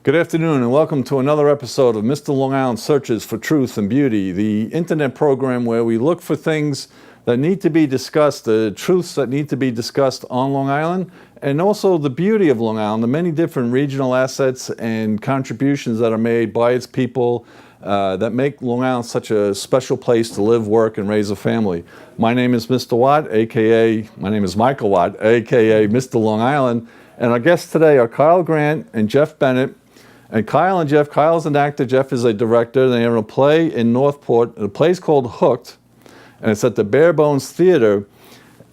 Good afternoon and welcome to another episode of Mr. Long Island Searches for Truth and Beauty, the internet program where we look for things that need to be discussed, the truths that need to be discussed on Long Island, and also the beauty of Long Island, the many different regional assets and contributions that are made by its people that make Long Island such a special place to live, work, and raise a family. My name is Mr. Watt, my name is Michael Watt, aka Mr. Long Island, and our guests today are Kyle Grant and Jeff Bennett. And Kyle and Jeff, Kyle's an actor, Jeff is a director. They have a play in Northport. The play's called Hooked, and it's at the Bare Bones Theater.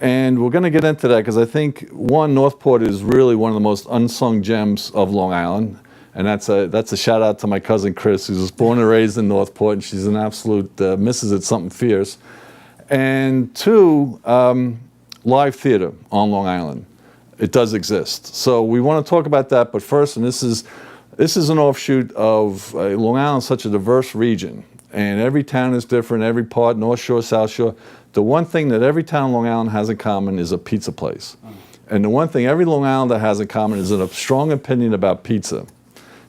And we're going to get into that because I think, one, Northport is really one of the most unsung gems of Long Island. And that's a shout out to my cousin Chris, who was born and raised in Northport, and she's an absolute, misses it something fierce. And two, live theater on Long Island. It does exist. So we want to talk about that, but first, and this is an offshoot of Long Island, such a diverse region, and every town is different, every part, North Shore, South Shore. The one thing that every town in Long Island has in common is a pizza place. And the one thing every Long Islander has in common is a strong opinion about pizza.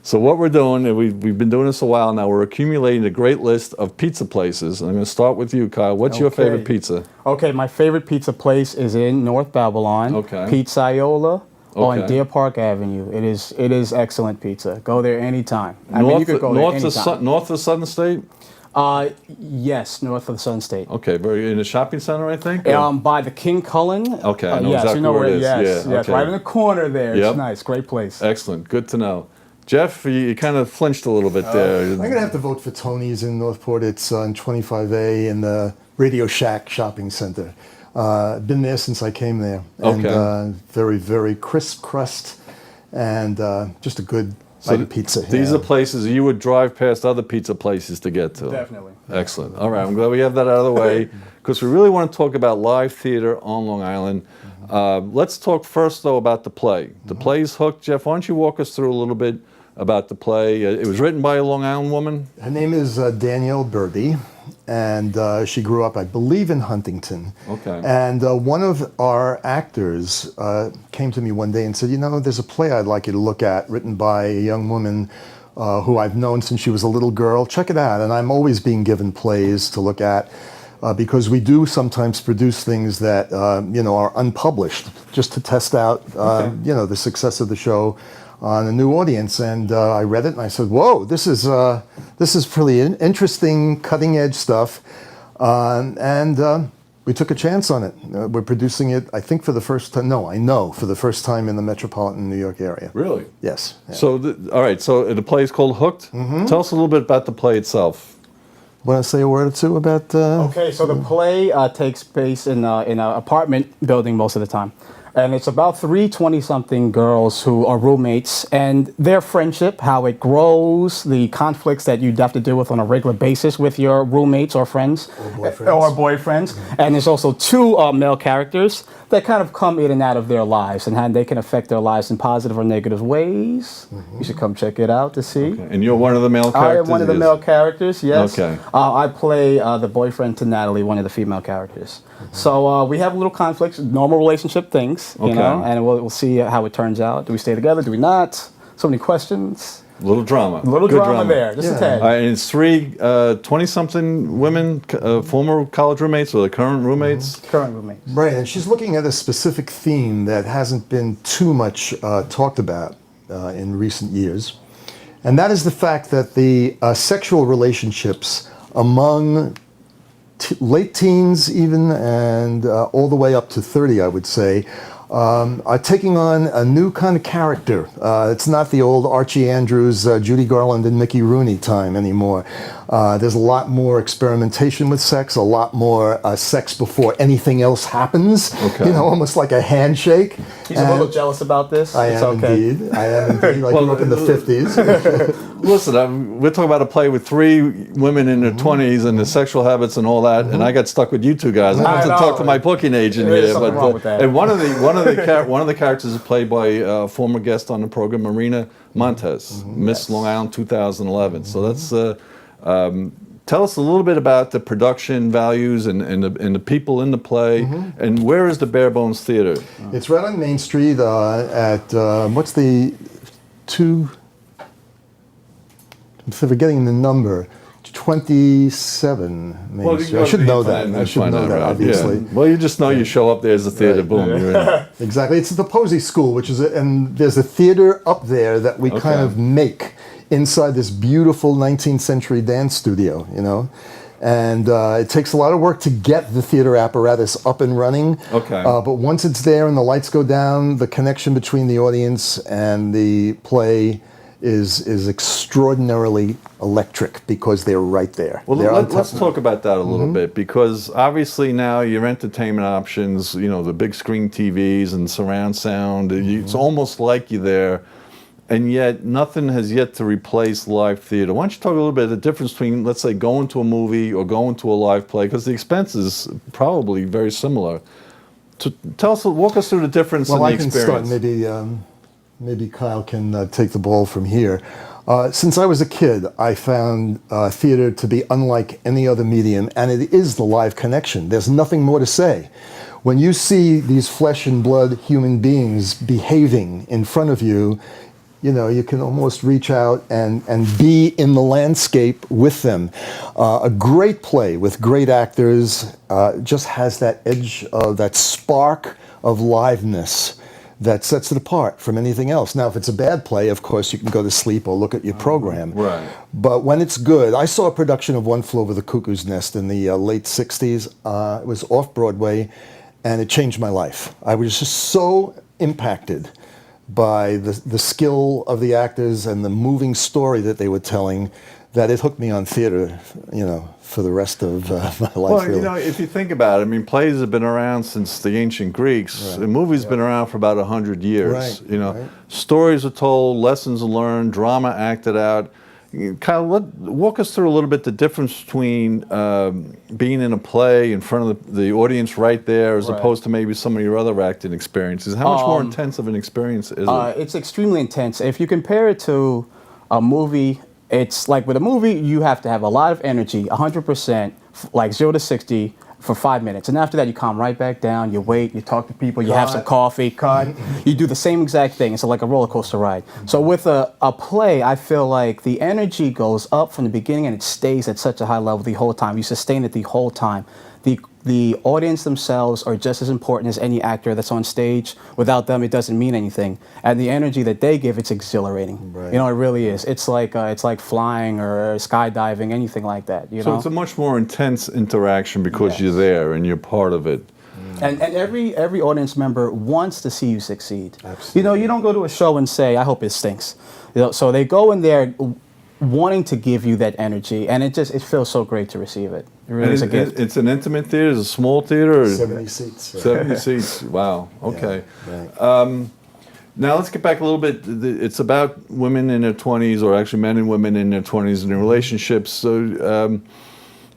So what we're doing, and we've been doing this a while now, we're accumulating a great list of pizza places. I'm going to start with you, Kyle. What's your favorite pizza? Okay, my favorite pizza place is in North Babylon. Okay. Pizzaiola. Okay. On Deer Park Avenue. It is excellent pizza. Go there anytime. You could go there anytime. North of Southern State? Yes, north of the Sun State. Okay, in a shopping center, I think? By the King Cullen. Okay, I know yes, exactly you know where it is. Yes, Yeah, okay. right in the corner there. Yep. It's nice, great place. Excellent, good to know. Jeff, you kind of flinched a little bit there. I'm going to have to vote for Tony's in Northport. It's on 25A in the Radio Shack shopping center. Been there since I came there. And Okay. very, very crisp crust and just a good bite of pizza. These are places you would drive past other pizza places to get to. Definitely. Excellent. All right, I'm glad we have that out of the way because we really want to talk about live theater on Long Island. Let's talk first, though, about the play. The play's Hooked. Jeff, why don't you walk us through a little bit about the play? It was written by a Long Island woman. Her name is Danielle Birdie, and she grew up, I believe, in Huntington. Okay. And one of our actors came to me one day and said, you know, there's a play I'd like you to look at, written by a young woman who I've known since she was a little girl. Check it out. And I'm always being given plays to look at because we do sometimes produce things that, are unpublished just to test out, the success of the show on a new audience. And I read it and I said, whoa, this is pretty interesting, cutting edge stuff. And we took a chance on it. We're producing it, I think, for the first time. No, I know, for the first time in the metropolitan New York area. Really? Yes. Yeah. So, all right, so the play is called Hooked. Tell us a little bit about the play itself. Want to say a word or two about... Okay, so the play takes place in an apartment building most of the time. And it's about three 20-something girls who are roommates and their friendship, how it grows, the conflicts that you'd have to deal with on a regular basis with your roommates or friends. Or boyfriends. And there's also two male characters that kind of come in and out of their lives and how they can affect their lives in positive or negative ways. You should come check it out to see. Okay. And you're one of the male characters? I am one of the male characters, yes. Okay. I play the boyfriend to Natalie, one of the female characters. So we have little conflicts, normal relationship things, you know, and we'll see how it turns out. Do we stay together? Do we not? So many questions. A little drama. A little drama there, just a tad. And it's three 20-something women, former college roommates or the current roommates? Current roommates. Right, and she's looking at a specific theme that hasn't been too much talked about in recent years. And that is the fact that the sexual relationships among late teens even, and all the way up to 30, I would say, are taking on a new kind of character. It's not the old Archie Andrews, Judy Garland, and Mickey Rooney time anymore. There's a lot more experimentation with sex, a lot more sex before anything else happens. Okay. Almost like a handshake. He's a little jealous about this. I am indeed. I grew up in the 50s. Listen, we're talking about a play with three women in their 20s and the sexual habits and all that, and I got stuck with you two guys. I have to talk to my booking agent here. Something wrong with that. And one of the characters is played by a former guest on the program, Marina Montes, Miss Long Island 2011. So that's tell us a little bit about the production values and the people in the play, and where is the Bare Bones Theater? It's right on Main Street at what's the I'm forgetting the number. 27 Main Well, you Street. can I go should to the know internet that. and I should find know out, that, right? obviously. Yeah. Well, you just know you show up there as a theater, Right. boom, you're in. Exactly. It's the Posey School, which is, and there's a theater up there that we kind Okay. of make inside this beautiful 19th century dance studio, you know? And it takes a lot of work to get the theater apparatus up and running. Okay. But once it's there and the lights go down, the connection between the audience and the play is extraordinarily electric because they're right there. Well, They're on top let's of it. talk about that a little bit, because obviously now your entertainment options, you know, the big screen TVs and surround sound, it's almost like you're there, and yet nothing has yet to replace live theater. Why don't you talk a little bit of the difference between, let's say, going to a movie or going to a live play, because the expense is probably very similar. Walk us through the difference in Well, the I can experience. start. Maybe Kyle can take the ball from here. Since I was a kid, I found theater to be unlike any other medium, and it is the live connection. There's nothing more to say. When you see these flesh and blood human beings behaving in front of you, you know, you can almost reach out and be in the landscape with them. A great play with great actors just has that edge, that spark of liveness that sets it apart from anything else. Now, if it's a bad play, of course, you can go to sleep or look at your program. Right. But when it's good, I saw a production of One Flew Over the Cuckoo's Nest in the late 60s. It was off Broadway, and it changed my life. I was just so impacted by the skill of the actors and the moving story that they were telling that it hooked me on theater, you know, for the rest of my life. Well, really. you know, if you think about it, I mean, plays have been around since the ancient Greeks. And movies have been around for about 100 years. Right, You know, right. stories are told, lessons are learned, drama acted out. Kyle, walk us through a little bit the difference between being in a play in front of the audience right there, as Right. opposed to maybe some of your other acting experiences. How much more intense of an experience is it? It's extremely intense. If you compare it to a movie, it's like with a movie, you have to have a lot of energy, 100%, like 0 to 60 for 5 minutes. And after that, you calm right back down, you wait, you talk to people, you have some coffee, cut. You do the same exact thing. It's like a roller coaster ride. So with a play, I feel like the energy goes up from the beginning and it stays at such a high level the whole time. You sustain it the whole time. The audience themselves are just as important as any actor that's on stage. Without them, it doesn't mean anything. And the energy that they give, it's exhilarating. Right. You know, it really is. It's like flying or skydiving, anything like that. You So know. it's a much more intense interaction because Yes. you're there and you're part of it. And every audience member wants to see you succeed. Absolutely. You know, you don't go to a show and say, "I hope it stinks." You know, so they go in there wanting to give you that energy, and it feels so great to receive it. It really is a gift. It's an intimate theater. It's a small theater. Or 70 seats. Right? 70 seats. Wow. Okay. Right. Now let's get back a little bit. It's about women in their 20s, or actually men and women in their 20s, and their relationships. So,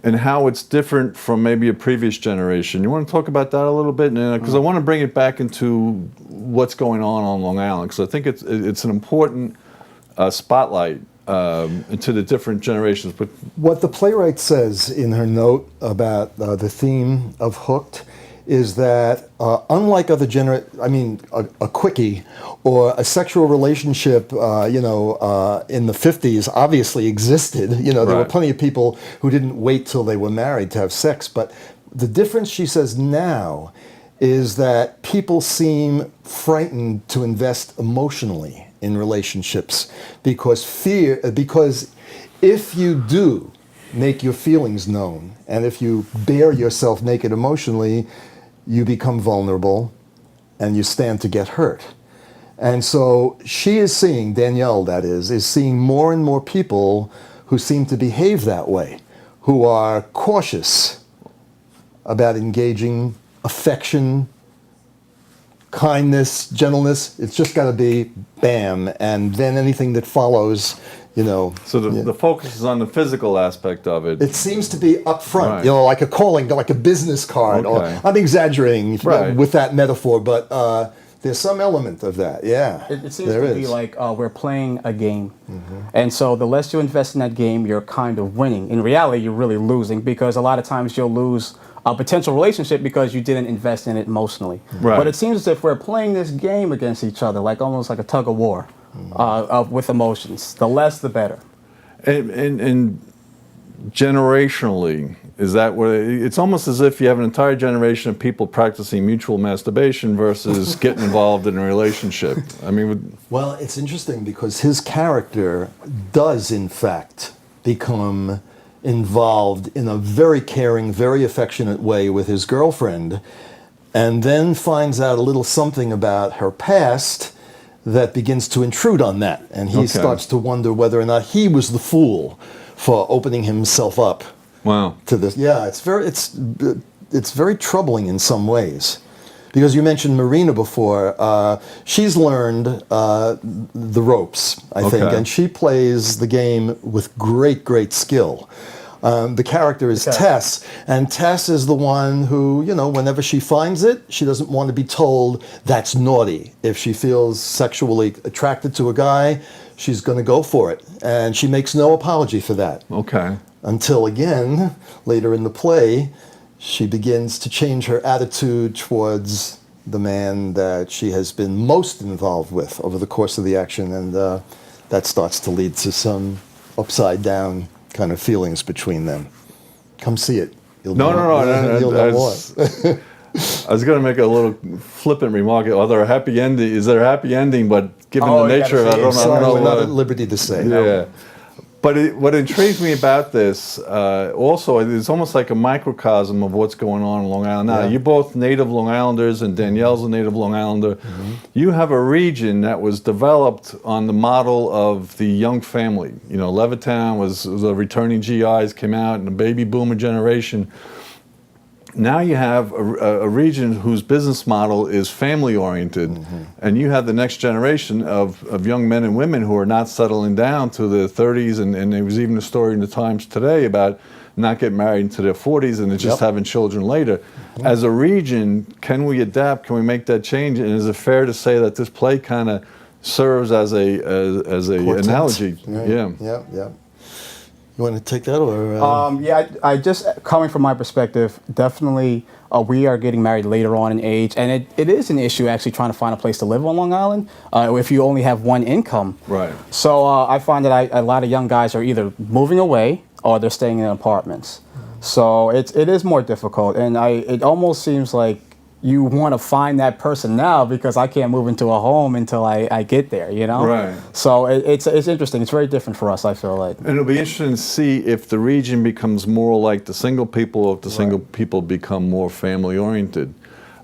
and how it's different from maybe a previous generation. You want to talk about that a little bit? Because I want to bring it back into what's going on Long Island, because I think it's an important spotlight into the different generations. But What the playwright says in her note about the theme of Hooked is that unlike other a quickie or a sexual relationship, in the 50s obviously existed. You know, there were Right. plenty of people who didn't wait till they were married to have sex. But the difference, she says, now is that people seem frightened to invest emotionally in relationships because if you do make your feelings known, and if you bare yourself naked emotionally, you become vulnerable and you stand to get hurt. And so she is seeing, Danielle that is seeing more and more people who seem to behave that way, who are cautious about engaging affection, kindness, gentleness. It's just got to be bam, and then anything that follows, you know. so the focus is on the physical aspect of it. It seems to be up front, Right. you know, like a calling, like a business card. Okay. Or I'm exaggerating Right. with that metaphor, but there's some element of that. Yeah, It seems there to is. be like we're playing a game. And so the less you invest in that game, you're kind of winning. In reality, you're really losing, because a lot of times you'll lose a potential relationship because you didn't invest in it emotionally. Right. But it seems as if we're playing this game against each other, like almost like a tug of war with emotions. The less, the better. And generationally, is that what it's almost as if you have an entire generation of people practicing mutual masturbation versus getting involved in a relationship? I mean, Well, it's interesting because his character does, in fact, become involved in a very caring, very affectionate way with his girlfriend, and then finds out a little something about her past that begins to intrude on that. And he starts to wonder whether or not he was the fool for opening himself up wow. to this. Yeah, it's very troubling in some ways. Because you mentioned Marina before, she's learned the ropes, I think, and she plays the game with great, great skill. The character is Tess, and Tess is the one who, you know, whenever she finds it, she doesn't want to be told that's naughty. If she feels sexually attracted to a guy, she's going to go for it, and she makes no apology for that. Okay. Until again, later in the play, she begins to change her attitude towards the man that she has been most involved with over the course of the action, and that starts to lead to some upside down kind of feelings between them. Come see it. You'll know more. I was going to make a little flippant remark. Is there a happy ending? But given the nature of it, I don't know. We're not at liberty to say. Yeah. But what intrigues me about this, also, it's almost like a microcosm of what's going on in Long Island now. Yeah. You're both native Long Islanders, and Danielle's a native Long Islander. You have a region that was developed on the model of the young family. You know, Levittown was a returning GIs, came out in the baby boomer generation. Now you have a region whose business model is family-oriented, and you have the next generation of young men and women who are not settling down to their 30s, and there was even a story in the Times today about not getting married into their 40s and just having children later. As a region, can we adapt? Can we make that change? And is it fair to say that this play kind of serves as a analogy? Yeah. You want to take that, or? I just, coming from my perspective, definitely we are getting married later on in age, and it is an issue actually trying to find a place to live on Long Island if you only have one income. Right. So I find that a lot of young guys are either moving away or they're staying in apartments. So it is more difficult, and it almost seems like you want to find that person now because I can't move into a home until I get there, you know? Right. So it's interesting. It's very different for us, I feel like. And it'll be interesting to see if the region becomes more like the single people or if the single people become more family-oriented.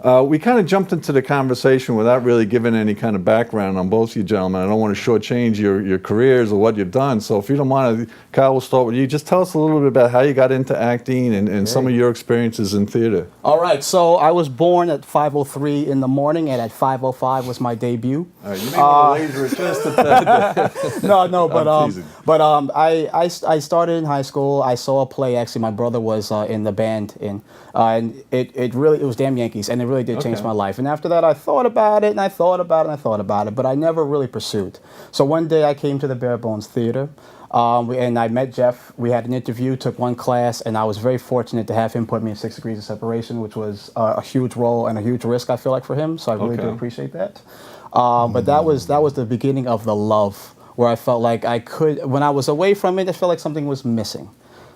We kind of jumped into the conversation without really giving any kind of background on both of you gentlemen. I don't want to shortchange your careers or what you've done. So if you don't mind, Kyle, we'll start with you. Just tell us a little bit about how you got into acting and some of your experiences in theater. All right. So I was born at 5:03 in the morning, and at 5:05 was my debut. You may want to laser it just at that. No, I'm teasing. I started in high school. I saw a play. Actually, my brother was in the band, and it was Damn Yankees, and it really did change my life. And after that, I thought about it, and I thought about it, but I never really pursued. So one day I came to the Bare Bones Theater, and I met Jeff. We had an interview, took one class, and I was very fortunate to have him put me in 6 Degrees of Separation, which was a huge role and a huge risk, I feel like, for him. So I really do appreciate that. But that was the beginning of the love, where I felt like I could, when I was away from it, I felt like something was missing.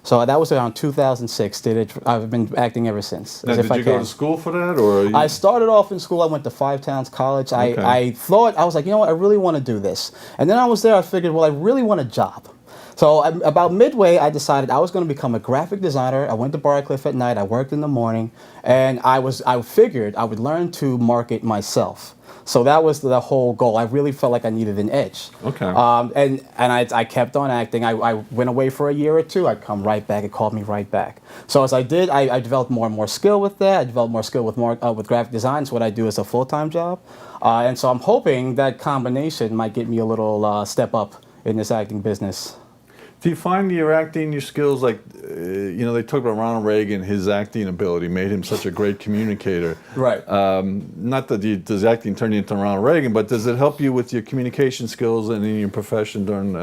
So that was around 2006. I've been acting ever since. Now, did you go to school for that, or? I started off in school. I went to Five Towns College. I thought, I was like, you know what, I really want to do this. And then I was there, I figured, well, I really want a job. So about midway, I decided I was going to become a graphic designer. I went to Barcliff at night. I worked in the morning. And I figured I would learn to market myself. So that was the whole goal. I really felt like I needed an edge. Okay. And I kept on acting. I went away for a year or two. I'd come right back. It called me right back. So as I did, I developed more and more skill with that. I developed more skill with graphic design. It's what I do as a full-time job. And so I'm hoping that combination might get me a little step up in this acting business. Do you find your acting, your skills, like, they talk about Ronald Reagan, his acting ability made him such a great communicator. Right. Not that does acting turn you into Ronald Reagan, but does it help you with your communication skills and in your profession during...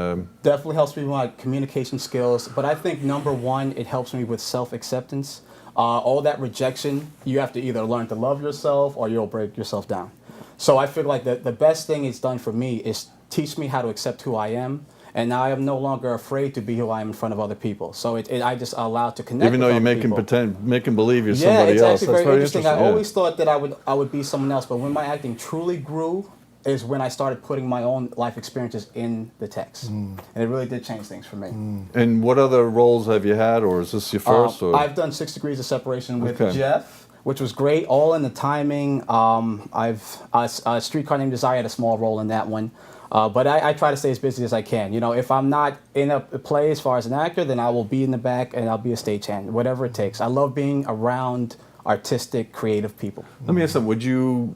Definitely helps me with my communication skills, but I think number one, it helps me with self-acceptance. All that rejection, you have to either learn to love yourself or you'll break yourself down. So I feel like the best thing it's done for me is teach me how to accept who I am And now I am no longer afraid to be who I am in front of other people. So I just allowed to connect. Even though with you're other making people. making believe you're Yeah, somebody it's else. actually That's very interesting. I yeah. always thought that I would be someone else, but when my acting truly grew is when I started putting my own life experiences in the text. And it really did change things for me. And what other roles have you had, or is this your first? Or? I've done 6 Degrees of Separation with Okay. Jeff, which was great, all in the timing. I've Streetcar Named Desire had a small role in that one. But I try to stay as busy as I can. You know, if I'm not in a play as far as an actor, then I will be in the back and I'll be a stagehand, whatever it takes. I love being around artistic, creative people. Let me ask something. Would you,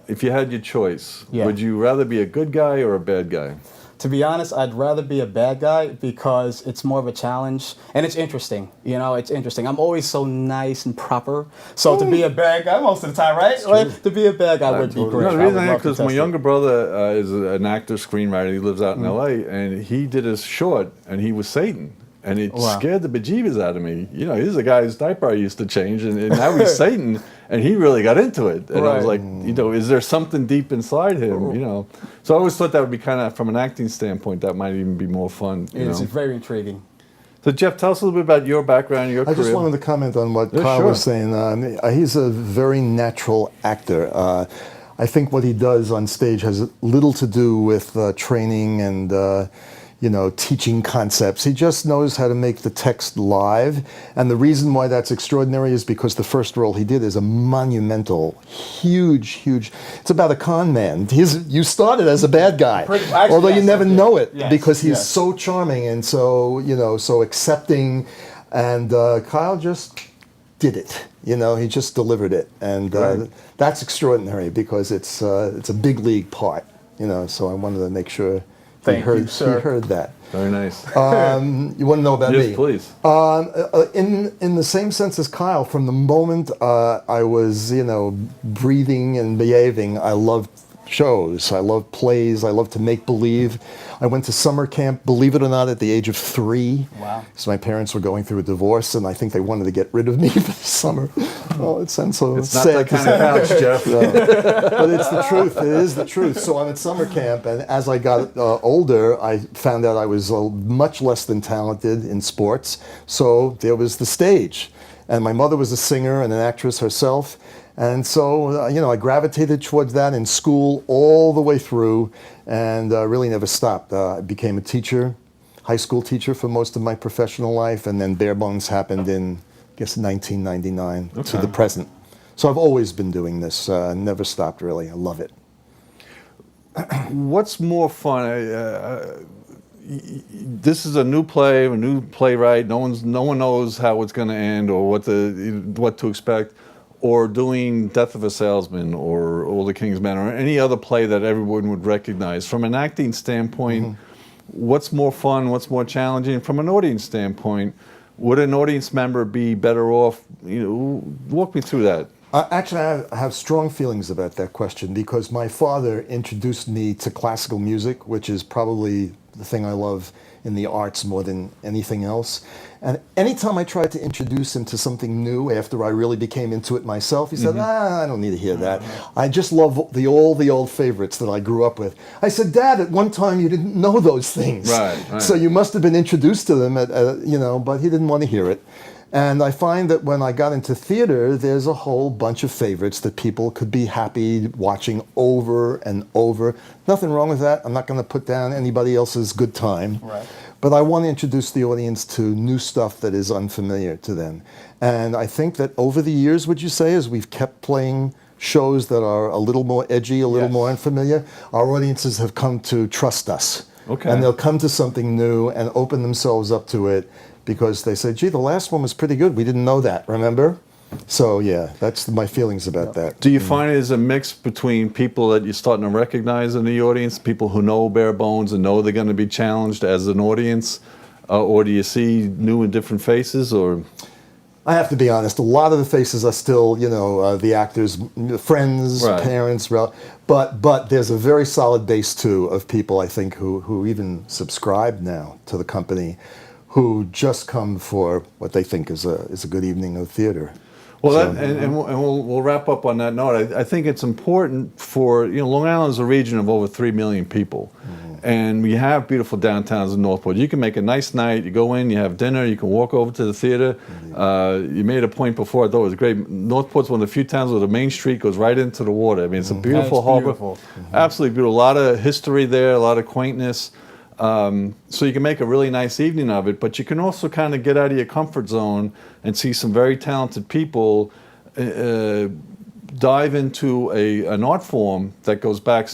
if you had your choice, Yeah. would you rather be a good guy or a bad guy? To be honest, I'd rather be a bad guy because it's more of a challenge and it's interesting. You know, it's interesting. I'm always so nice and proper. So to be a bad guy most of the time, right? Like, to be a bad guy would be great. No, the I reason would I love ask to because my test it. younger brother is an actor, screenwriter. He lives out in L.A. and he did his short, and he was Satan, and it Wow. scared the bejeebus out of me. You know, he's a guy's diaper I used to change, and now he's Satan, and he really got into it. And I was Right. like, you know, is there something deep inside him? You know, so I always thought that would be kind of, from an acting standpoint, that might even be more fun. You It's know? very intriguing. So Jeff, tell us a little bit about your background, your I career. just wanted to comment on what Yeah, Kyle sure. was saying. He's a very natural actor. I think what he does on stage has little to do with training and teaching concepts. He just knows how to make the text live. And the reason why that's extraordinary is because the first role he did is a monumental, huge. It's about a con man. You started as a bad guy, Actually, although you yes, never I did. know it Yes, because he's yes. so charming and so accepting. And Kyle just did it. You know, he just delivered it, and Right. that's extraordinary because it's a big league part. You know, so I wanted to make sure Thank you, sir. he heard that. Very nice. You want to know about yes, me? please. In the same sense as Kyle, from the moment I was, breathing and behaving, I loved shows. I loved plays. I loved to make believe. I went to summer camp, believe it or not, at the age of 3. Wow. So my parents were going through a divorce, and I think they wanted to get rid of me for the summer. Oh, it sounds so It's not sad that to kind of couch, Jeff. but it's the truth. It is the truth. So I'm at summer camp, and as I got older, I found out I was much less than talented in sports. So there was the stage, and my mother was a singer and an actress herself, and so I gravitated towards that in school all the way through, and really never stopped. I became a teacher, high school teacher for most of my professional life, and then Bare Bones happened in, I guess, 1999 to Okay. the present. So I've always been doing this, never stopped really. I love it. What's more fun? This is a new play, a new playwright. No one knows how it's going to end or what to expect. Or doing Death of a Salesman or All the King's Men or any other play that everyone would recognize. From an acting standpoint, what's more fun? What's more challenging? From an audience standpoint, would an audience member be better off? Walk me through that. Actually, I have strong feelings about that question because my father introduced me to classical music, which is probably the thing I love in the arts more than anything else. And anytime I tried to introduce him to something new after I really became into it myself, he said, I don't need to hear that. I just love all the old favorites that I grew up with. I said, Dad, at one time you didn't know those things. Right. So you must have been introduced to them, but he didn't want to hear it. And I find that when I got into theater, there's a whole bunch of favorites that people could be happy watching over and over. Nothing wrong with that. I'm not going to put down anybody else's good time. Right. But I want to introduce the audience to new stuff that is unfamiliar to them. And I think that over the years, would you say, as we've kept playing shows that are a little more edgy, a little Yes. more unfamiliar, our audiences have come to trust us. Okay. And they'll come to something new and open themselves up to it because they say, gee, the last one was pretty good. We didn't know that, remember? So, yeah, that's my feelings about that. Do you find it as a mix between people that you're starting to recognize in the audience, people who know Bare Bones and know they're going to be challenged as an audience, or do you see new and different faces? Or I have to be honest, a lot of the faces are still, the actors' friends, Right. parents, but there's a very solid base, too, of people, I think, who even subscribe now to the company, who just come for what they think is a good evening of theater. well, So- we'll wrap up on that note. I think it's important for Long Island is a region of over 3 million people, And we have beautiful downtowns in Northport. You can make a nice night. You go in, you have dinner, you can walk over to the theater. You made a point before, I thought it was great. Northport's one of the few towns where the main street goes right into the water. I mean, it's a beautiful It's harbor. beautiful. Absolutely beautiful. A lot of history there, a lot of quaintness. So you can make a really nice evening of it, but you can also kind of get out of your comfort zone and see some very talented people dive into an art form that goes back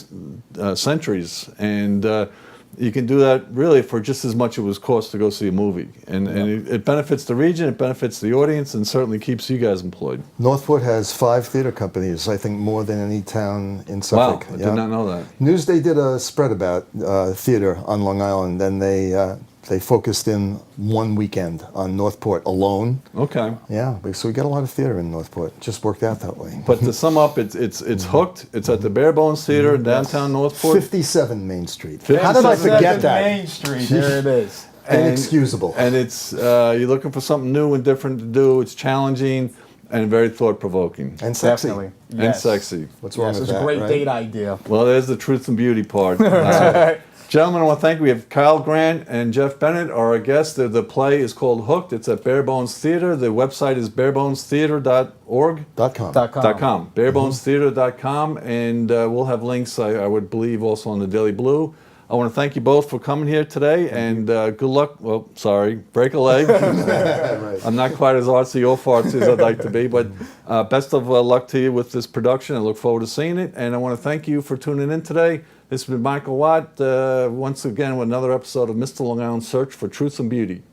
centuries, and you can do that really for just as much it was cost to go see a movie, and it benefits the region, it benefits the audience, and certainly keeps you guys employed. Northport has 5 theater companies, I think more than any town in Wow, Suffolk. I did not know that. Newsday did a spread about theater on Long Island, and they focused in one weekend on Northport alone. Okay. Yeah, so we got a lot of theater in Northport. Just worked out that way. But to sum up, it's hooked. It's at the Bare Bones Theater in downtown Northport. 57 Main Street. 57 How did I forget that? Main Street, there it is. Inexcusable. And it's you're looking for something new and different to do. It's challenging and very thought-provoking. And sexy. Definitely. And Yes. sexy. What's wrong Yes, with it's that? a great right? date idea. Well, there's the truth and beauty part. Gentlemen, I want to thank you. We have Kyle Grant and Jeff Bennett are our guests. The play is called Hooked. It's at Bare Bones Theater. The website is barebonestheater.org. .com. .com. Barebonestheater.com. And we'll have links, I would believe, also on the Daily Blue. I want to thank you both for coming here today, and good luck. Well, sorry, break a leg. Right. I'm not quite as artsy or fartsy as I'd like to be, but best of luck to you with this production. I look forward to seeing it, and I want to thank you for tuning in today. This has been Michael Watt, once again with another episode of Mr. Long Island Search for Truth and Beauty.